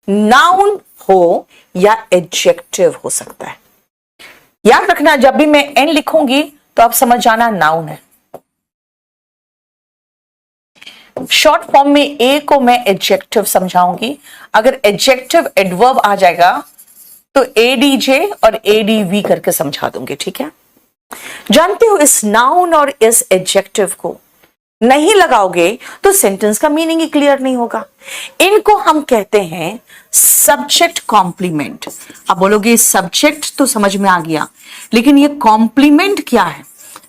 Noun हो या adjective हो सकता है। याद रखना, जब भी मैं एन लिखूंगी तो आप समझ जाना नाउन है। शॉर्ट फॉर्म में ए को मैं एडजेक्टिव समझाऊंगी। अगर एडजेक्टिव एडवर्ब आ जाएगा तो एडीजे और एडीवी करके समझा दूंगी, ठीक है। जानते हो, इस नाउन और इस एडजेक्टिव को नहीं लगाओगे तो सेंटेंस का मीनिंग ही क्लियर नहीं होगा। इनको हम कहते हैं सब्जेक्ट कॉम्प्लीमेंट। अब बोलोगे सब्जेक्ट तो समझ में आ गया, लेकिन ये कॉम्प्लीमेंट क्या है?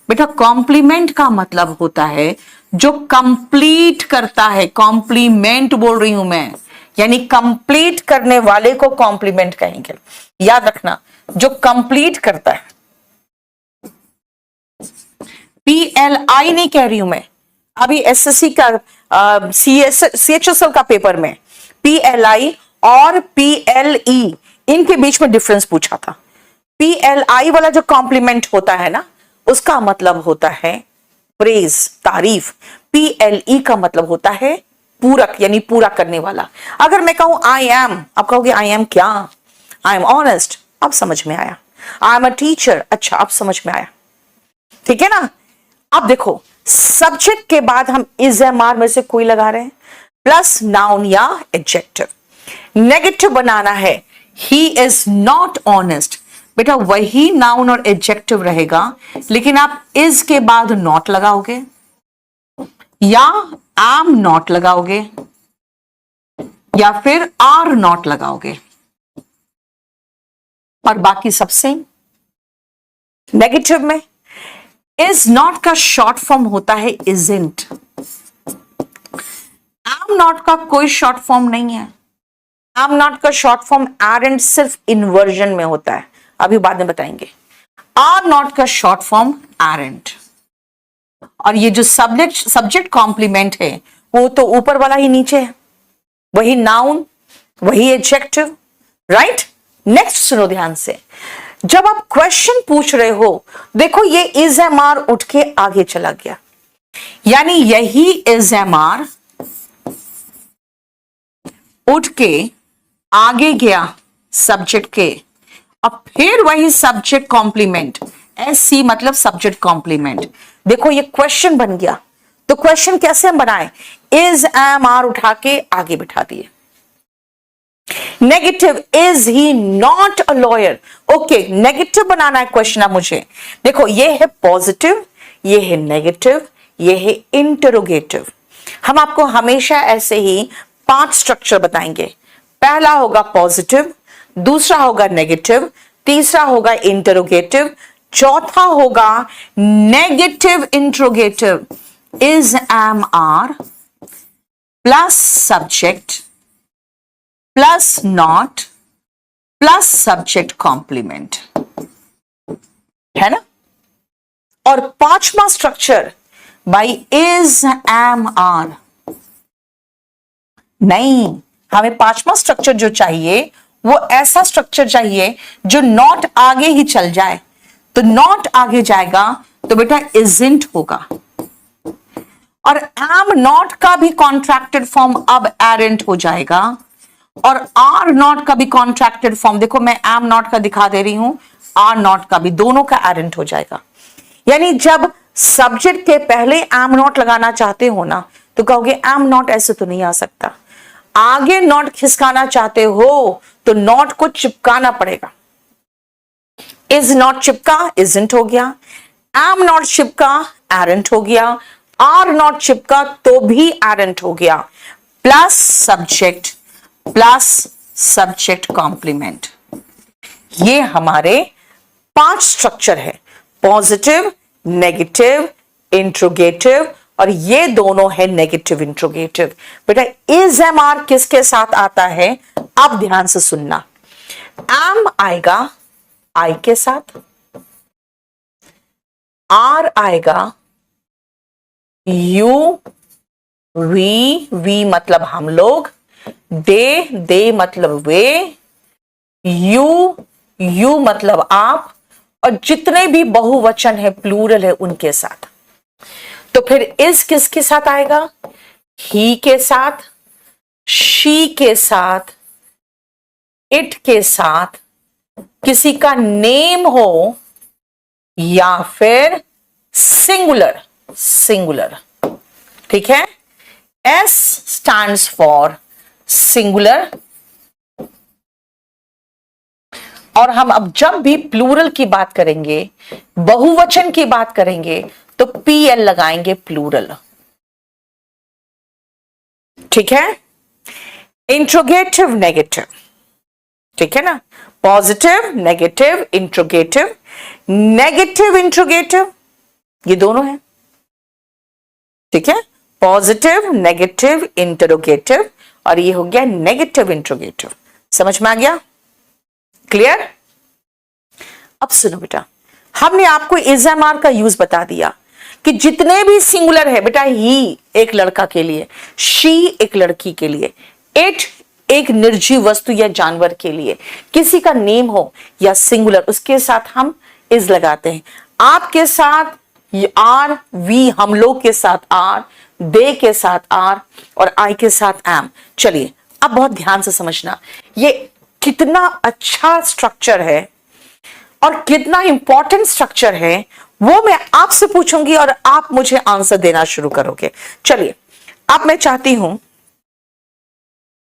बेटा, कॉम्प्लीमेंट का मतलब होता है जो कंप्लीट करता है। कॉम्प्लीमेंट बोल रही हूं मैं, यानी कंप्लीट करने वाले को कॉम्प्लीमेंट कहेंगे। याद रखना, जो कंप्लीट करता है। PLI नहीं कह रही हूं मैं, अभी SSC का CHSL का पेपर में PLI और PLE इनके बीच में डिफरेंस पूछा था। PLI वाला जो कॉम्प्लीमेंट होता है ना, उसका मतलब होता है प्रेज, तारीफ। PLE का मतलब होता है पूरक, यानी पूरा करने वाला। अगर मैं कहूं आई एम, आप कहोगे आई एम क्या? आई एम ऑनेस्ट, अब समझ में आया। आई एम अ टीचर, अच्छा अब समझ में आया, ठीक है ना। अब देखो, सब्जेक्ट के बाद हम इज एम आर में से कोई लगा रहे हैं, प्लस नाउन या एडजेक्टिव। नेगेटिव बनाना है, ही इज नॉट ऑनेस्ट। बेटा, वही नाउन और एडजेक्टिव रहेगा, लेकिन आप इज के बाद नॉट लगाओगे या एम नॉट लगाओगे या फिर आर नॉट लगाओगे, और बाकी सब सेम। नेगेटिव में इज नॉट का शॉर्ट फॉर्म होता है इजंट। एम नॉट का कोई शॉर्ट फॉर्म नहीं है। एम नॉट का शॉर्ट फॉर्म एरेंट सिर्फ इन्वर्जन में होता है, अभी बाद में बताएंगे। आर नॉट का शॉर्ट फॉर्म एरेंट। और ये जो सब्जेक्ट कॉम्प्लीमेंट है वो तो ऊपर वाला ही नीचे है, वही नाउन वही एडजेक्टिव, राइट। नेक्स्ट सुनो ध्यान से, जब आप क्वेश्चन पूछ रहे हो, देखो ये इज एम आर उठ के आगे चला गया, यानी यही इज एम आर उठ के आगे गया सब्जेक्ट के, अब फिर वही सब्जेक्ट कॉम्प्लीमेंट, SC मतलब सब्जेक्ट कॉम्प्लीमेंट। देखो ये क्वेश्चन बन गया, तो क्वेश्चन कैसे हम बनाए? इज एम आर उठा के आगे बिठा दिए। Negative, is he not a lawyer. Okay, negative बनाना है क्वेश्चन अब मुझे। देखो ये है पॉजिटिव, ये है नेगेटिव, ये है इंटरोगेटिव। हम आपको हमेशा ऐसे ही 5 स्ट्रक्चर बताएंगे। पहला होगा पॉजिटिव, दूसरा होगा नेगेटिव, तीसरा होगा इंटरोगेटिव, चौथा होगा negative interrogative. Is am are plus subject plus not plus subject complement, है ना। और 5वां structure by is am are. नहीं, हमें 5वां स्ट्रक्चर जो चाहिए वो ऐसा स्ट्रक्चर चाहिए जो नॉट आगे ही चल जाए। तो नॉट आगे जाएगा तो बेटा इजंट होगा, और एम नॉट का भी कॉन्ट्रैक्टेड फॉर्म अब एरेंट हो जाएगा, और आर नॉट का भी कॉन्ट्रैक्टेड फॉर्म, देखो मैं एम नॉट का दिखा दे रही हूं, आर नॉट का भी, दोनों का एरेंट हो जाएगा। यानी जब सब्जेक्ट के पहले एम नॉट लगाना चाहते हो ना, तो कहोगे एम नॉट ऐसे तो नहीं आ सकता। आगे नॉट खिसकाना चाहते हो तो नॉट को चिपकाना पड़ेगा। इज नॉट चिपका, इजंट हो गया। एम नॉट चिपका, एरेंट हो गया। आर नॉट चिपका तो भी एरेंट हो गया। Plus subject plus subject complement, ये हमारे 5 स्ट्रक्चर है, पॉजिटिव, नेगेटिव, इंट्रोगेटिव, और ये दोनों है नेगेटिव इंट्रोगेटिव। बेटा इज एम आर किसके साथ आता है? अब ध्यान से सुनना। एम आएगा आई के साथ, आर आएगा यू, वी मतलब हम लोग, दे मतलब वे, यू मतलब आप, और जितने भी बहुवचन है प्लूरल है उनके साथ। तो फिर इज किसके साथ आएगा? ही के साथ, शी के साथ, इट के साथ किसी का नेम हो या फिर सिंगुलर, सिंगुलर, ठीक है। S स्टैंड्स फॉर सिंगुलर, और हम अब जब भी प्लूरल की बात करेंगे, बहुवचन की बात करेंगे, तो PL लगाएंगे, प्लूरल, ठीक है। इंट्रोगेटिव नेगेटिव, ठीक है ना, positive negative interrogative, negative interrogative, ये दोनों है, ठीक है। पॉजिटिव नेगेटिव इंटरोगेटिव, और ये हो गया नेगेटिव इंट्रोगेटिव। समझ में आ गया? क्लियर? अब सुनो बेटा, हमने आपको इजएमआर का यूज बता दिया कि जितने भी सिंगुलर है बेटा, ही एक लड़का के लिए, शी एक लड़की के लिए, इट एक निर्जीव वस्तु या जानवर के लिए, किसी का नेम हो या सिंगुलर, उसके साथ हम इज लगाते हैं। आपके साथ आर, वी हम लोग के साथ आर, दे के साथ आर, और आई के साथ एम। चलिए अब बहुत ध्यान से समझना, ये कितना अच्छा स्ट्रक्चर है और कितना इंपॉर्टेंट स्ट्रक्चर है, वो मैं आपसे पूछूंगी और आप मुझे आंसर देना शुरू करोगे। चलिए अब मैं चाहती हूं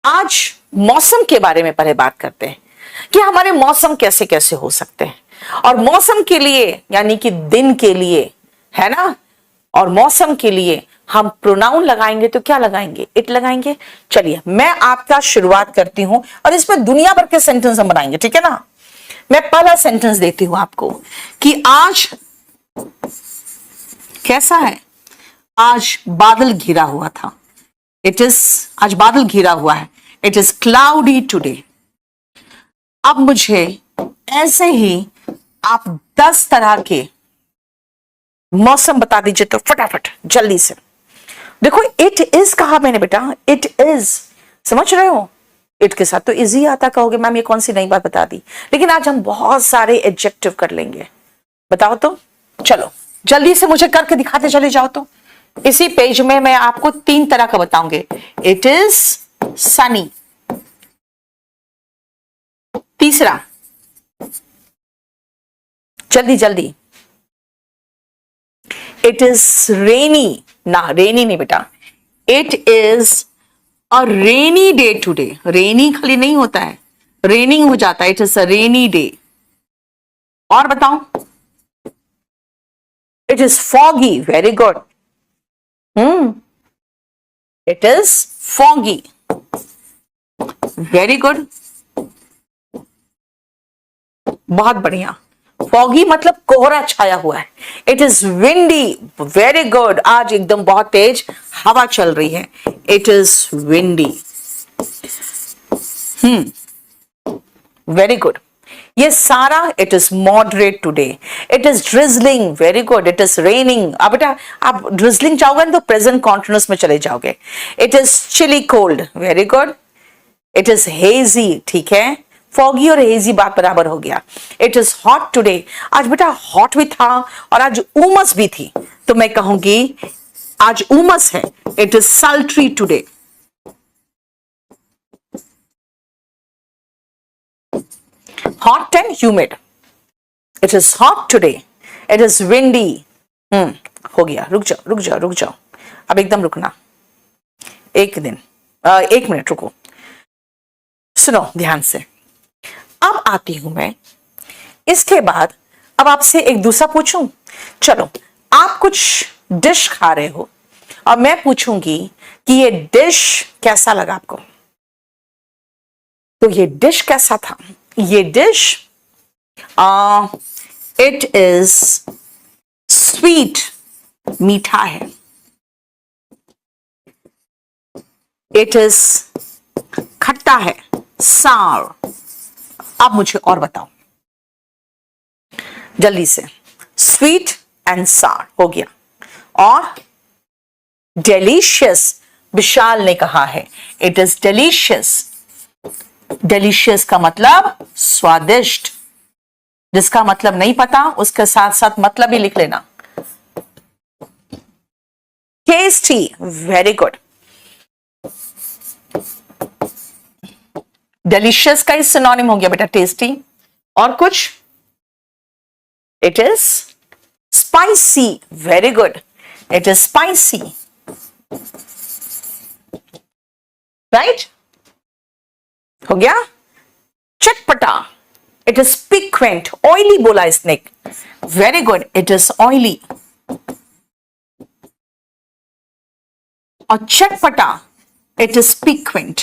आज मौसम के बारे में पहले बात करते हैं कि हमारे मौसम कैसे कैसे हो सकते हैं, और मौसम के लिए यानी कि दिन के लिए, है ना, और मौसम के लिए हम प्रोनाउन लगाएंगे तो क्या लगाएंगे? इट लगाएंगे। चलिए मैं आपका शुरुआत करती हूं और इसमें दुनिया भर के सेंटेंस हम बनाएंगे, ठीक है ना। मैं पहला सेंटेंस देती हूं आपको कि आज कैसा है, आज बादल घिरा हुआ था, इट इज, आज बादल घिरा हुआ है, इट इज क्लाउडी टुडे। अब मुझे ऐसे ही आप 10 तरह के मौसम बता दीजिए तो फटाफट जल्दी से। देखो इट इज कहा मैंने बेटा, इट इज, समझ रहे हो, इट के साथ तो इजी आता, कहोगे मैम ये कौन सी नई बात बता दी, लेकिन आज हम बहुत सारे एडजेक्टिव कर लेंगे। बताओ तो, चलो जल्दी से मुझे करके दिखाते चले जाओ। तो इसी पेज में मैं आपको 3 तरह का बताऊंगे। इट इज सनी, तीसरा, जल्दी जल्दी, इट इज रेनी, ना रेनी नहीं बेटा, it is a rainy day today, rainy खाली नहीं होता है, रेनिंग हो जाता है, it is a rainy day. और बताओ, it is foggy, very good, it is foggy, very good, बहुत बढ़िया। फॉगी मतलब कोहरा छाया हुआ है। It is windy, very good, आज एकदम बहुत तेज हवा चल रही है, it is windy, very good. ये सारा, it is moderate today, it is drizzling, very good, it is raining. अब बेटा आप ड्रिजलिंग चाहोगे ना तो प्रेजेंट कॉन्टिन्यूअस में चले जाओगे। It is chilly cold, very good, it is hazy, ठीक है, फॉगी और हेजी बात बराबर हो गया। इट इज हॉट टुडे, आज बेटा हॉट भी था और आज उमस भी थी, तो मैं कहूंगी आज उमस है, it is सल्ट्री today. Hot and humid, it is hot today, it is windy. हो गया, रुक जाओ रुक जाओ रुक जाओ, अब एकदम रुकना, एक मिनट रुको, सुनो ध्यान से। अब आती हूं मैं, इसके बाद अब आपसे एक दूसरा पूछूं। चलो आप कुछ डिश खा रहे हो और मैं पूछूंगी कि ये डिश कैसा लगा आपको, तो ये डिश कैसा था? ये डिश इट इज स्वीट, मीठा है, इट इज खट्टा है, सार। अब मुझे और बताओ जल्दी से, स्वीट एंड सार हो गया, और डेलीशियस, विशाल ने कहा है, इट इज डेलीशियस। डेलीशियस का मतलब स्वादिष्ट, जिसका मतलब नहीं पता उसके साथ साथ मतलब ही लिख लेना। Tasty, very good. डिलीशियस का ही सिनोनिम हो गया बेटा टेस्टी। और कुछ? It is spicy. Very good, it is spicy, right? हो गया। चटपटा, इट इज पिक्वेंट। ऑयली बोला इसने, very good, it is oily. और चटपटा, इट इज पिक्वेंट।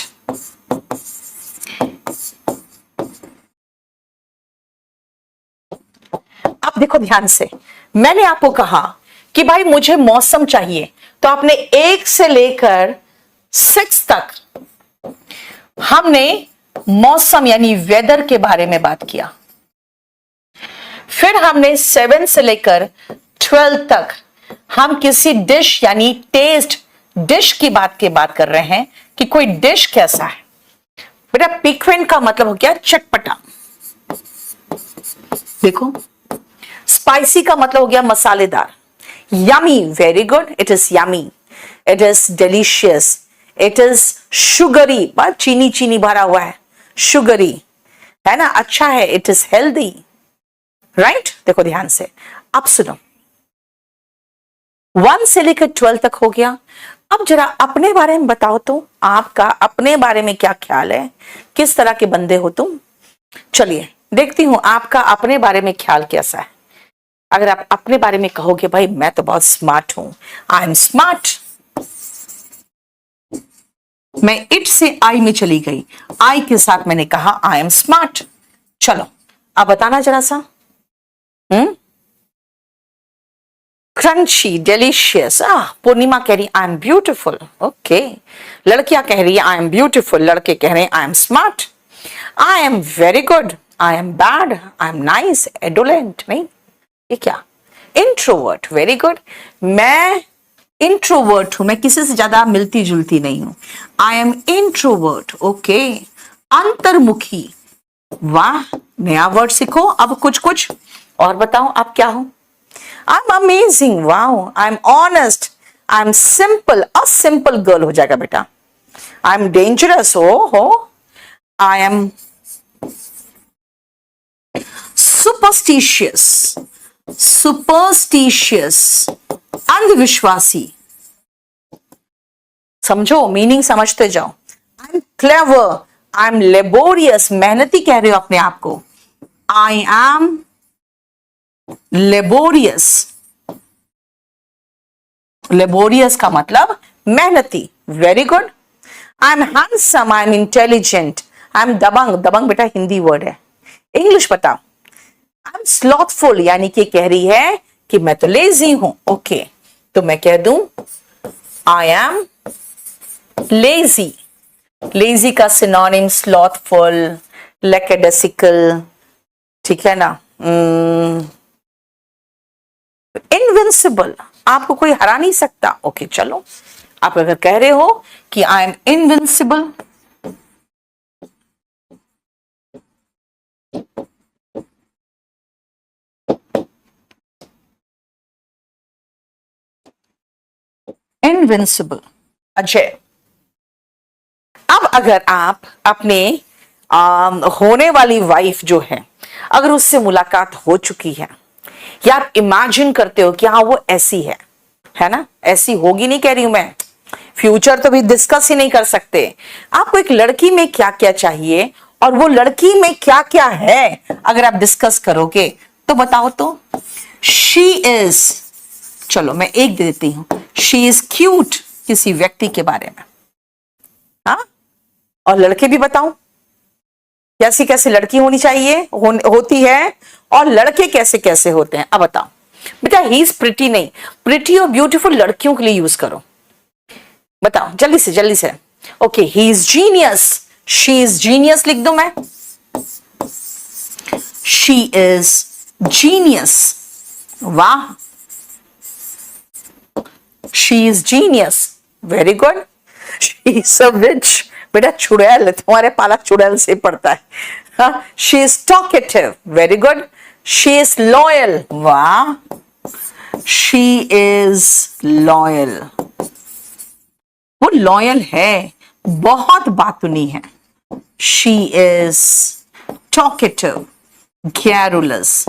अब देखो ध्यान से, मैंने आपको कहा कि भाई मुझे मौसम चाहिए, तो आपने 1 से लेकर 6 तक हमने मौसम यानी वेदर के बारे में बात किया। फिर हमने 7 से लेकर 12 तक हम किसी डिश यानी टेस्ट डिश की बात कर रहे हैं कि कोई डिश कैसा है। बेटा पिक्वेंट का मतलब हो गया चटपटा। देखो, स्पाइसी का मतलब हो गया मसालेदार। Yummy, very good, it is yummy, it is delicious, it is sugary, बस चीनी चीनी भरा हुआ है, शुगरी है ना, अच्छा है, इट इज हेल्दी, राइट? देखो ध्यान से, अब सुनो, 1 से लेकर 12 तक हो गया। अब जरा अपने बारे में बताओ तो, आपका अपने बारे में क्या ख्याल है, किस तरह के बंदे हो तुम? चलिए देखती हूं आपका अपने बारे में ख्याल कैसा है। अगर आप अपने बारे में कहोगे भाई मैं तो बहुत स्मार्ट हूं, आई एम स्मार्ट, मैं इट से आई में चली गई, आई के साथ मैंने कहा आई एम स्मार्ट। चलो अब बताना जरा सा। Crunchy, delicious. पूर्णिमा कह रही आई एम ब्यूटिफुल, ओके। लड़कियां कह रही है आई एम ब्यूटिफुल, लड़के कह रहे हैं I am smart, I am very good, I am bad, I am nice, indolent. नहीं, ये क्या? इंट्रोवर्ट, वेरी गुड, मैं इंट्रोवर्ट हूं, मैं किसी से ज्यादा मिलती जुलती नहीं हूं, आई एम इंट्रोवर्ट, ओके। अंतर्मुखी, वाह, नया वर्ड सीखो। अब कुछ कुछ और बताओ आप क्या हो। I am amazing, wow, I am honest, I am simple, a simple girl हो जाएगा बेटा। आई एम डेंजरस, हो, आई एम सुपरस्टिशियस, सुपरस्टिशियस, अंधविश्वासी। समझो, मीनिंग समझते जाओ। I am clever, I am laborious, मेहनती कह रहे हो अपने आप को, आई एम लेबोरियस। लेबोरियस का मतलब मेहनती, very good. I am handsome, I am intelligent, I am दबंग, दबंग बेटा हिंदी वर्ड है, इंग्लिश बताओ। आई एम स्लॉथफुल, यानी कि कह रही है कि मैं तो लेजी हूं, ओके, तो मैं कह दूं आई एम लेजी। लेजी का सिनोनिम स्लॉथफुल, लेकेडेसिकल, ठीक है ना। इनविंसिबल, आपको कोई हरा नहीं सकता, ओके। चलो आप अगर कह रहे हो कि I am invincible, invincible, Ajay. अब अगर आप अपने होने वाली वाइफ जो है, अगर उससे मुलाकात हो चुकी है या आप इमेजिन करते हो कि हाँ वो ऐसी है ना, ऐसी होगी नहीं कह रही हूं मैं, फ्यूचर तो भी डिस्कस ही नहीं कर सकते। आपको एक लड़की में क्या क्या चाहिए और वो लड़की में क्या क्या है अगर आप डिस्कस करोगे तो बताओ तो। शी इज, चलो मैं एक दे देती हूं, शी इज क्यूट, किसी व्यक्ति के बारे में, हाँ। और लड़के भी बताओ कैसी कैसी लड़की होनी चाहिए, होती है, और लड़के कैसे कैसे होते हैं। अब बताओ बेटा, ही इज प्रिटी नहीं, प्रिटी और ब्यूटीफुल लड़कियों के लिए यूज करो, बताओ जल्दी से जल्दी से। Okay, he is genius, she is genius लिख दूं मैं, शी इज जीनियस, वाह, she is genius, very good. She is a witch, बेटा चुड़ैल, तुम्हारे पाला चुड़ैल से पड़ता है। She is talkative, very good. She is loyal, वाह, शी इज लॉयल, वो लॉयल है, बहुत बातुनी है, she is talkative, garrulous.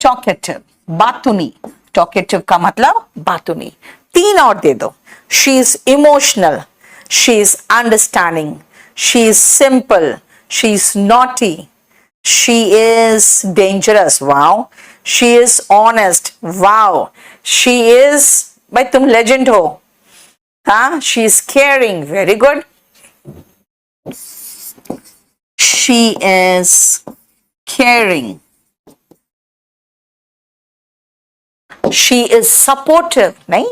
Talkative, बातूनी। टॉकेटिव का मतलब बातूनी। तीन और दे दो। She is emotional, she is understanding, she is simple, she is naughty, she is dangerous, wow, she is honest, wow, she is, भाई तुम लेजेंड हो, हाँ, she is caring, very good, she is caring, she is supportive, नहीं,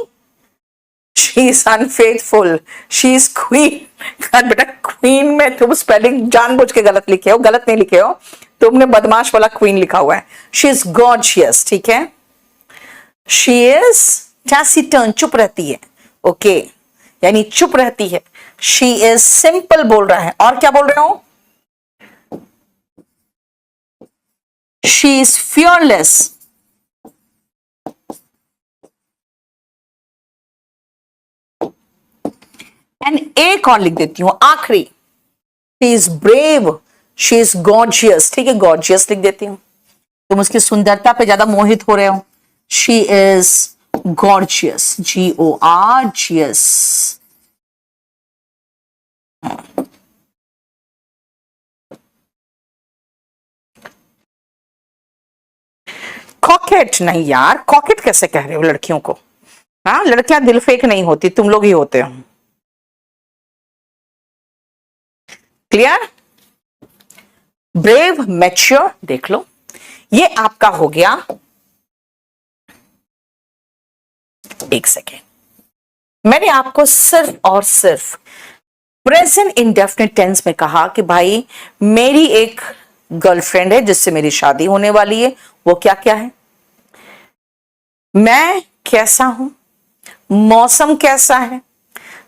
she is unfaithful, she is queen। बेटा queen में तुम spelling जानबूझ के गलत लिखे हो, गलत नहीं लिखे हो, तुमने बदमाश वाला क्वीन लिखा हुआ है। she is gorgeous, ठीक है, she is taciturn, चुप रहती है, ओके, यानी चुप रहती है। she is simple बोल रहा है, और क्या बोल रहे हो, she is fearless, एंड एक और लिख देती हूं आखिरी, she is brave, she is gorgeous, ठीक है, गॉर्जियस लिख देती हूं, तुम उसकी सुंदरता पे ज्यादा मोहित हो रहे हो। She is gorgeous, GORGIOUS। कॉकेट नहीं यार, कॉकेट कैसे कह रहे हो लड़कियों को, हाँ, लड़कियां दिल फेक नहीं होती, तुम लोग ही होते हो। क्लियर, ब्रेव, मैच्योर, देख लो, ये आपका हो गया। एक सेकेंड, मैंने आपको सिर्फ और सिर्फ प्रेजेंट इंडेफिनिट टेंस में कहा कि भाई मेरी एक गर्लफ्रेंड है जिससे मेरी शादी होने वाली है, वो क्या क्या है, मैं कैसा हूं, मौसम कैसा है,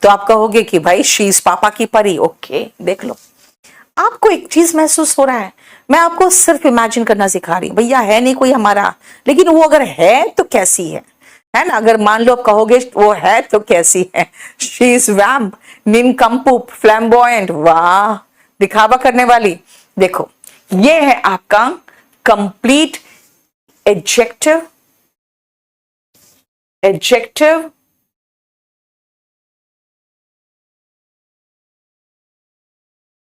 तो आप कहोगे कि भाई शी इज पापा की परी, ओके, देख लो, आपको एक चीज महसूस हो रहा है, मैं आपको सिर्फ इमेजिन करना सिखा रही हूं, भैया है नहीं कोई हमारा, लेकिन वो अगर है तो कैसी है ना, अगर मान लो आप कहोगे वो है तो कैसी है, शी इज वैम्प, निनकम्पुप, फ्लैम्बॉयंट, वाह, दिखावा करने वाली। देखो ये है आपका कंप्लीट एडजेक्टिव, एडजेक्टिव